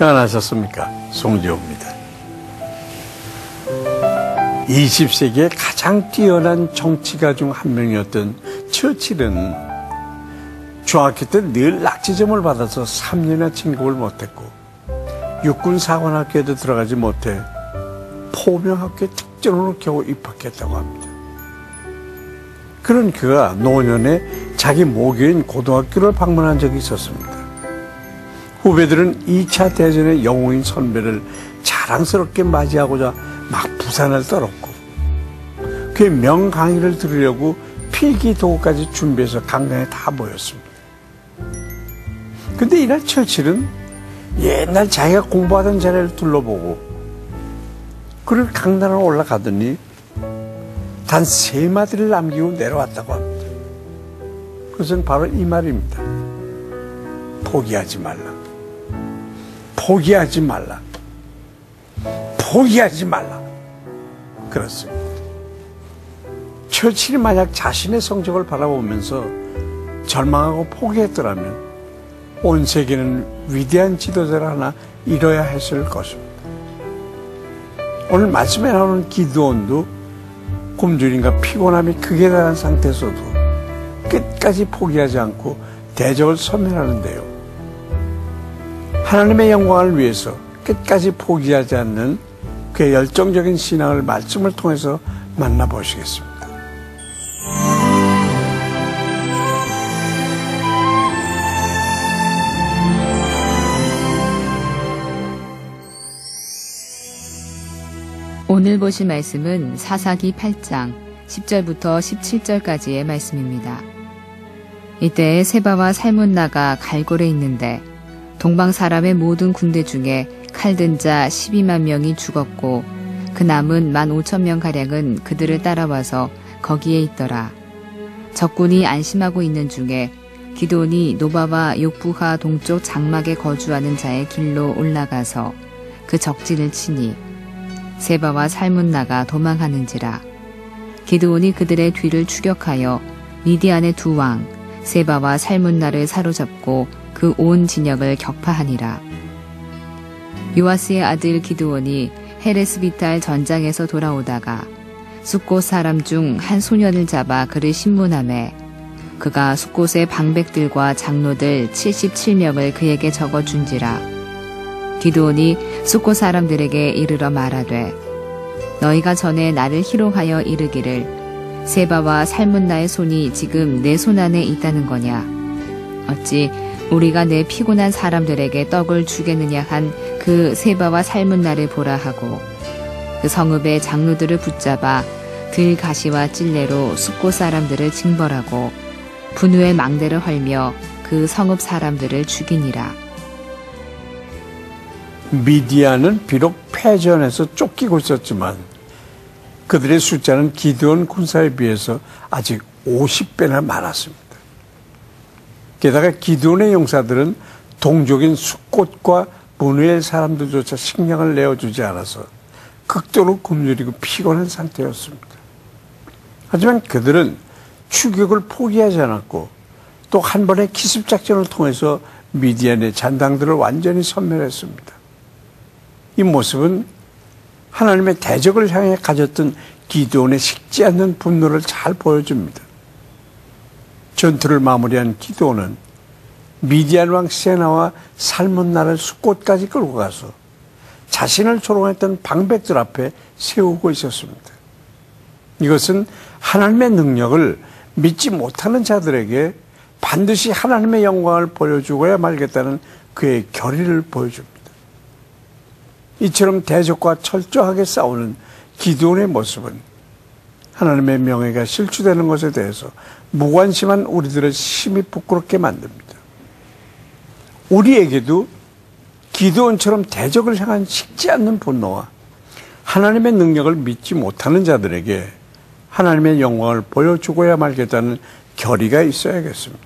평안하셨습니까? 송지호입니다. 20세기의 가장 뛰어난 정치가 중 한 명이었던 처칠은 중학교 때 늘 낙지점을 받아서 3년이나 진급을 못했고 육군사관학교에도 들어가지 못해 포병학교에 특전으로 겨우 입학했다고 합니다. 그런 그가 노년에 자기 모교인 고등학교를 방문한 적이 있었습니다. 후배들은 2차 대전의 영웅인 선배를 자랑스럽게 맞이하고자 막 부산을 떨었고 그의 명강의를 들으려고 필기도구까지 준비해서 강당에 다 모였습니다. 근데 이날 처칠은 옛날 자기가 공부하던 자리를 둘러보고 그를 강단으로 올라가더니 단 3마디를 남기고 내려왔다고 합니다. 그것은 바로 이 말입니다. 포기하지 말라. 포기하지 말라. 포기하지 말라. 그렇습니다. 처칠이 만약 자신의 성적을 바라보면서 절망하고 포기했더라면 온 세계는 위대한 지도자를 하나 잃어야 했을 것입니다. 오늘 말씀에 나오는 기드온도 굶주림과 피곤함이 극에 달한 상태에서도 끝까지 포기하지 않고 대적을 섬멸하는데요. 하나님의 영광을 위해서 끝까지 포기하지 않는 그의 열정적인 신앙을 말씀을 통해서 만나보시겠습니다. 오늘 보실 말씀은 사사기 8장 10절부터 17절까지의 말씀입니다. 이때 세바와 살문나가 갈골에 있는데 동방 사람의 모든 군대 중에 칼든 자 12만 명이 죽었고 그 남은 15,000명가량은 그들을 따라와서 거기에 있더라. 적군이 안심하고 있는 중에 기드온이 노바와 욕부하 동쪽 장막에 거주하는 자의 길로 올라가서 그 적진을 치니 세바와 살문나가 도망하는지라. 기드온이 그들의 뒤를 추격하여 미디안의 두 왕 세바와 살문나를 사로잡고 그 온 진영을 격파하니라. 요아스의 아들 기드온이 헤레스비탈 전장에서 돌아오다가 숫곳 사람 중 한 소년을 잡아 그를 신문하매 그가 숫곳의 방백들과 장로들 77명을 그에게 적어준지라. 기드온이 숫곳 사람들에게 이르러 말하되 너희가 전에 나를 희롱하여 이르기를 세바와 살문나의 손이 지금 내 손 안에 있다는 거냐. 어찌 우리가 내 피곤한 사람들에게 떡을 주겠느냐 한 그 세바와 살문나를 보라 하고 그 성읍의 장로들을 붙잡아 들가시와 찔레로 숫곳 사람들을 징벌하고 분우의 망대를 헐며 그 성읍 사람들을 죽이니라. 미디안은 비록 패전에서 쫓기고 있었지만 그들의 숫자는 기드온 군사에 비해서 아직 50배나 많았습니다. 게다가 기드온의 용사들은 동족인 숫곳과 분우엘 사람들조차 식량을 내어주지 않아서 극도로 굶주리고 피곤한 상태였습니다. 하지만 그들은 추격을 포기하지 않았고 또 한 번의 기습작전을 통해서 미디안의 잔당들을 완전히 섬멸했습니다. 이 모습은 하나님의 대적을 향해 가졌던 기드온의 식지 않는 분노를 잘 보여줍니다. 전투를 마무리한 기드온은 미디안 왕 세나와 살문나를 숫곳까지 끌고 가서 자신을 조롱했던 방백들 앞에 세우고 있었습니다. 이것은 하나님의 능력을 믿지 못하는 자들에게 반드시 하나님의 영광을 보여주고야 말겠다는 그의 결의를 보여줍니다. 이처럼 대적과 철저하게 싸우는 기드온의 모습은 하나님의 명예가 실추되는 것에 대해서 무관심한 우리들을 심히 부끄럽게 만듭니다. 우리에게도 기드온처럼 대적을 향한 식지 않는 분노와 하나님의 능력을 믿지 못하는 자들에게 하나님의 영광을 보여주고야 말겠다는 결의가 있어야겠습니다.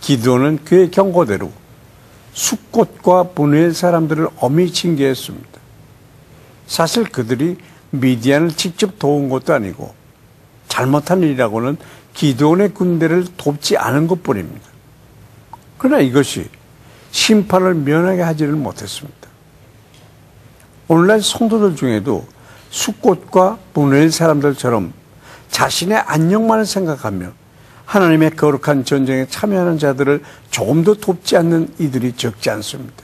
기드온은 그의 경고대로 숫곳과 분우엘 사람들을 엄히 징계했습니다. 사실 그들이 미디안을 직접 도운 것도 아니고 잘못한 일이라고는 기드온의 군대를 돕지 않은 것뿐입니다. 그러나 이것이 심판을 면하게 하지를 못했습니다. 오늘날 성도들 중에도 숫꽃과 문화의 사람들처럼 자신의 안녕만을 생각하며 하나님의 거룩한 전쟁에 참여하는 자들을 조금 더 돕지 않는 이들이 적지 않습니다.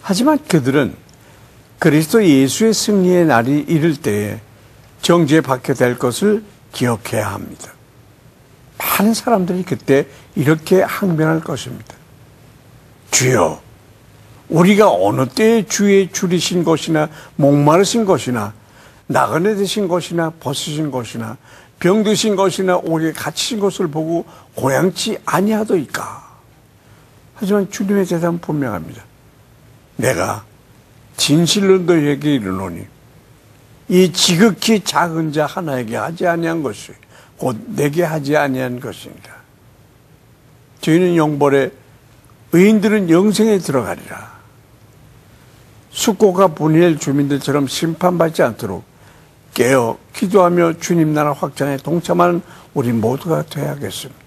하지만 그들은 그리스도 예수의 승리의 날이 이를 때에 정죄에 받게 될 것을 기억해야 합니다. 많은 사람들이 그때 이렇게 항변할 것입니다. 주여, 우리가 어느 때에 주의 줄이신 것이나 목마르신 것이나 나그네 되신 것이나 벗으신 것이나 병드신 것이나 오래 갇히신 것을 보고 고향치 아니하더이까. 하지만 주님의 대답은 분명합니다. 내가 진실로 너희에게 이르노니 이 지극히 작은 자 하나에게 하지 아니한 것이 곧 내게 하지 아니한 것이니라. 저희는 영벌에 의인들은 영생에 들어가리라. 숫꽃과 분이엘 주민들처럼 심판받지 않도록 깨어 기도하며 주님 나라 확장에 동참하는 우리 모두가 되어야겠습니다.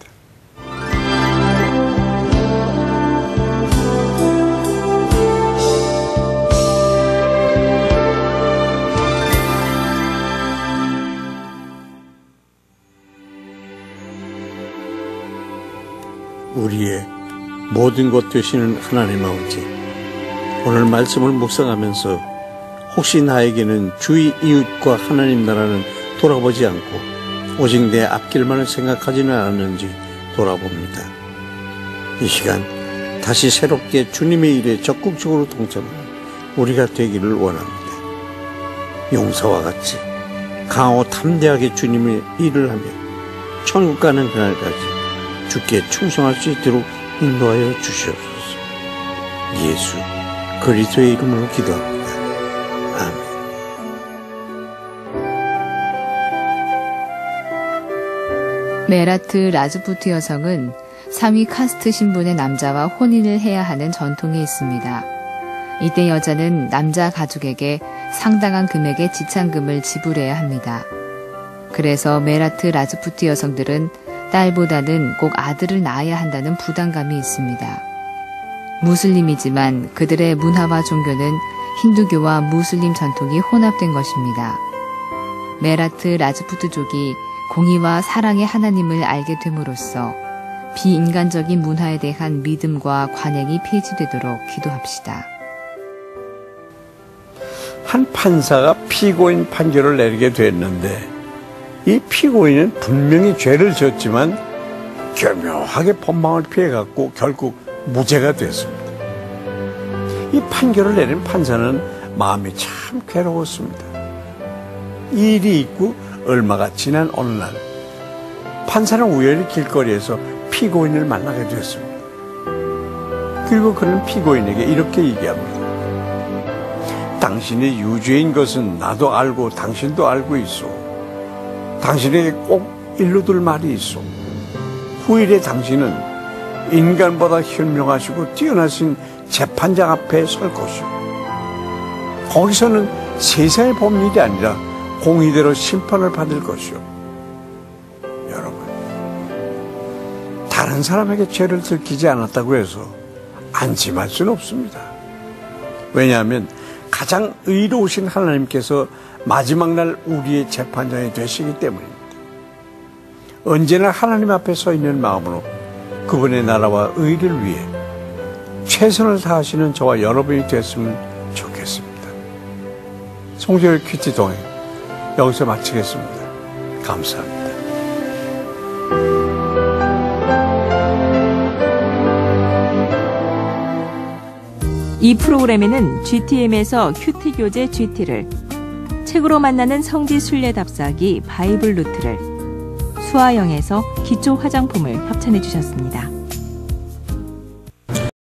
우리의 모든 것 되시는 하나님 아버지, 오늘 말씀을 묵상하면서 혹시 나에게는 주의 이웃과 하나님 나라는 돌아보지 않고 오직 내 앞길만을 생각하지는 않았는지 돌아봅니다. 이 시간 다시 새롭게 주님의 일에 적극적으로 동참하는 우리가 되기를 원합니다. 용사와 같이 강하고 담대하게 주님의 일을 하며 천국 가는 그날까지 주께 충성할 수 있도록 인도하여 주시옵소서. 예수 그리스도의 이름으로 기도합니다. 아멘. 메라트 라즈푸트 여성은 상위 카스트 신분의 남자와 혼인을 해야 하는 전통이 있습니다. 이때 여자는 남자 가족에게 상당한 금액의 지참금을 지불해야 합니다. 그래서 메라트 라즈푸트 여성들은 딸보다는 꼭 아들을 낳아야 한다는 부담감이 있습니다. 무슬림이지만 그들의 문화와 종교는 힌두교와 무슬림 전통이 혼합된 것입니다. 메라트 라즈푸트족이 공의와 사랑의 하나님을 알게 됨으로써 비인간적인 문화에 대한 믿음과 관행이 폐지되도록 기도합시다. 한 판사가 피고인 판결을 내리게 됐는데 이 피고인은 분명히 죄를 졌지만 교묘하게 법망을 피해갖고 결국 무죄가 됐습니다. 이 판결을 내린 판사는 마음이 참 괴로웠습니다. 이 일이 있고 얼마가 지난 어느 날 판사는 우연히 길거리에서 피고인을 만나게 되었습니다. 그리고 그는 피고인에게 이렇게 얘기합니다. 당신이 유죄인 것은 나도 알고 당신도 알고 있어. 당신에게 꼭 일러둘 말이 있어. 후일에 당신은 인간보다 현명하시고 뛰어나신 재판장 앞에 설 것이오. 거기서는 세상의 법률이 아니라 공의대로 심판을 받을 것이오. 여러분, 다른 사람에게 죄를 들키지 않았다고 해서 안심할 수는 없습니다. 왜냐하면 가장 의로우신 하나님께서 마지막 날 우리의 재판장이 되시기 때문입니다. 언제나 하나님 앞에 서 있는 마음으로 그분의 나라와 의를 위해 최선을 다하시는 저와 여러분이 됐으면 좋겠습니다. 송재열 큐티 동행 여기서 마치겠습니다. 감사합니다. 이 프로그램에는 GTM에서 큐티 교재 GT를, 책으로 만나는 성지 순례 답사기 바이블 루트를, 수아영에서 기초 화장품을 협찬해 주셨습니다.